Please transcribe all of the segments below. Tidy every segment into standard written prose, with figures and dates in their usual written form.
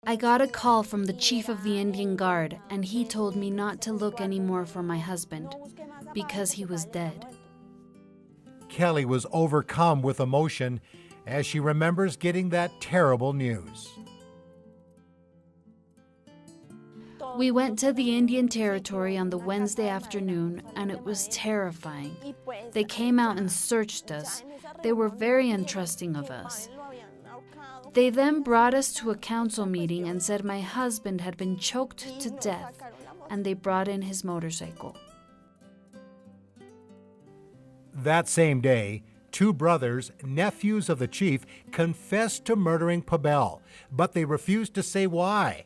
I got a call from the chief of the Indian Guard, and he told me not to look anymore for my husband because he was dead. Kelly was overcome with emotion as she remembers getting that terrible news. We went to the Indian Territory on the Wednesday afternoon, and it was terrifying. They came out and searched us. They were very untrusting of us. They then brought us to a council meeting and said my husband had been choked to death, and they brought in his motorcycle. That same day, two brothers, nephews of the chief, confessed to murdering Pavel, but they refused to say why.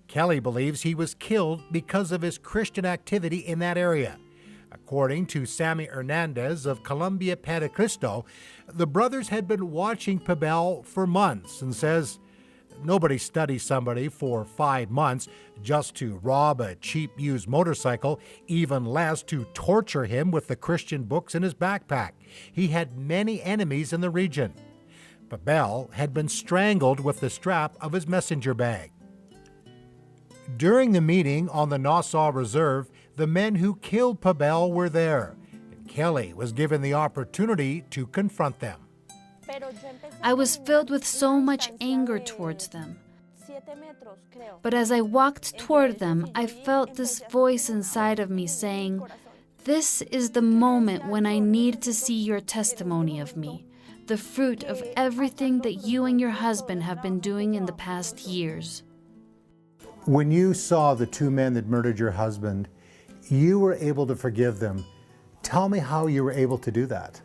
Kelly believes he was killed because of his Christian activity in that area. According to Sammy Hernandez of Columbia Para Cristo, the brothers had been watching Pavel for months and says, nobody studies somebody for 5 months just to rob a cheap used motorcycle, even less to torture him with the Christian books in his backpack. He had many enemies in the region. Pavel had been strangled with the strap of his messenger bag. During the meeting on the Nassau Reserve, the men who killed Pavel were there, and Kelly was given the opportunity to confront them. I was filled with so much anger towards them. But as I walked toward them, I felt this voice inside of me saying, "This is the moment when I need to see your testimony of me, the fruit of everything that you and your husband have been doing in the past years." When you saw the two men that murdered your husband, you were able to forgive them. Tell me how you were able to do that.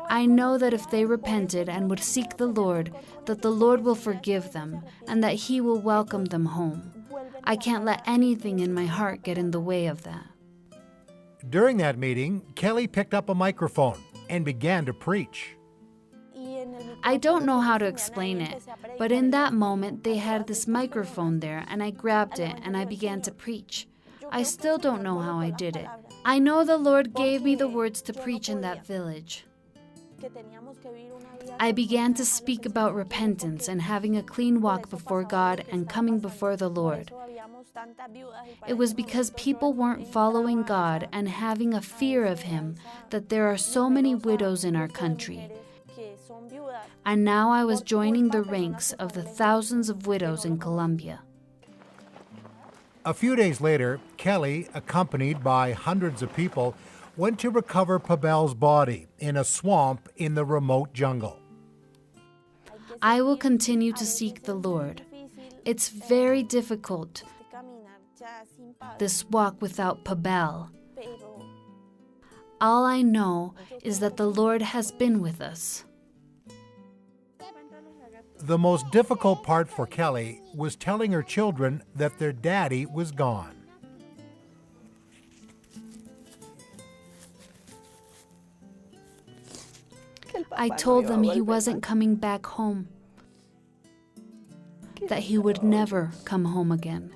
I know that if they repented and would seek the Lord, that the Lord will forgive them and that He will welcome them home. I can't let anything in my heart get in the way of that. During that meeting, Kelly picked up a microphone and began to preach. I don't know how to explain it, but in that moment they had this microphone there and I grabbed it and I began to preach. I still don't know how I did it. I know the Lord gave me the words to preach in that village. I began to speak about repentance and having a clean walk before God and coming before the Lord. It was because people weren't following God and having a fear of Him that there are so many widows in our country. And now I was joining the ranks of the thousands of widows in Colombia. A few days later, Kelly, accompanied by hundreds of people, went to recover Pavel's body in a swamp in the remote jungle. I will continue to seek the Lord. It's very difficult, this walk without Pavel. All I know is that the Lord has been with us. The most difficult part for Kelly was telling her children that their daddy was gone. I told them he wasn't coming back home, that he would never come home again.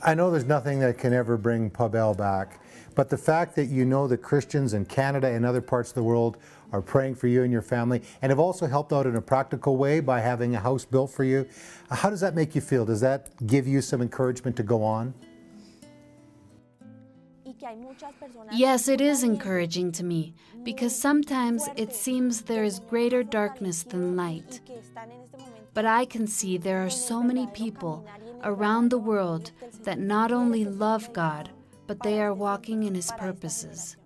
I know there's nothing that can ever bring Pavel back, but the fact that you know that Christians in Canada and other parts of the world are praying for you and your family and have also helped out in a practical way by having a house built for you, how does that make you feel? Does that give you some encouragement to go on? Yes, it is encouraging to me, because sometimes it seems there is greater darkness than light. But I can see there are so many people around the world that not only love God, but they are walking in His purposes.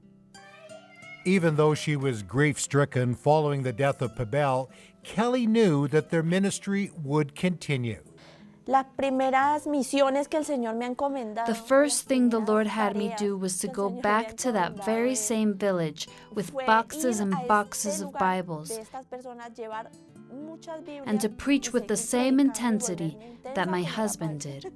Even though she was grief-stricken following the death of Pavel, Kelly knew that their ministry would continue. The first thing the Lord had me do was to go back to that very same village with boxes and boxes of Bibles and to preach with the same intensity that my husband did.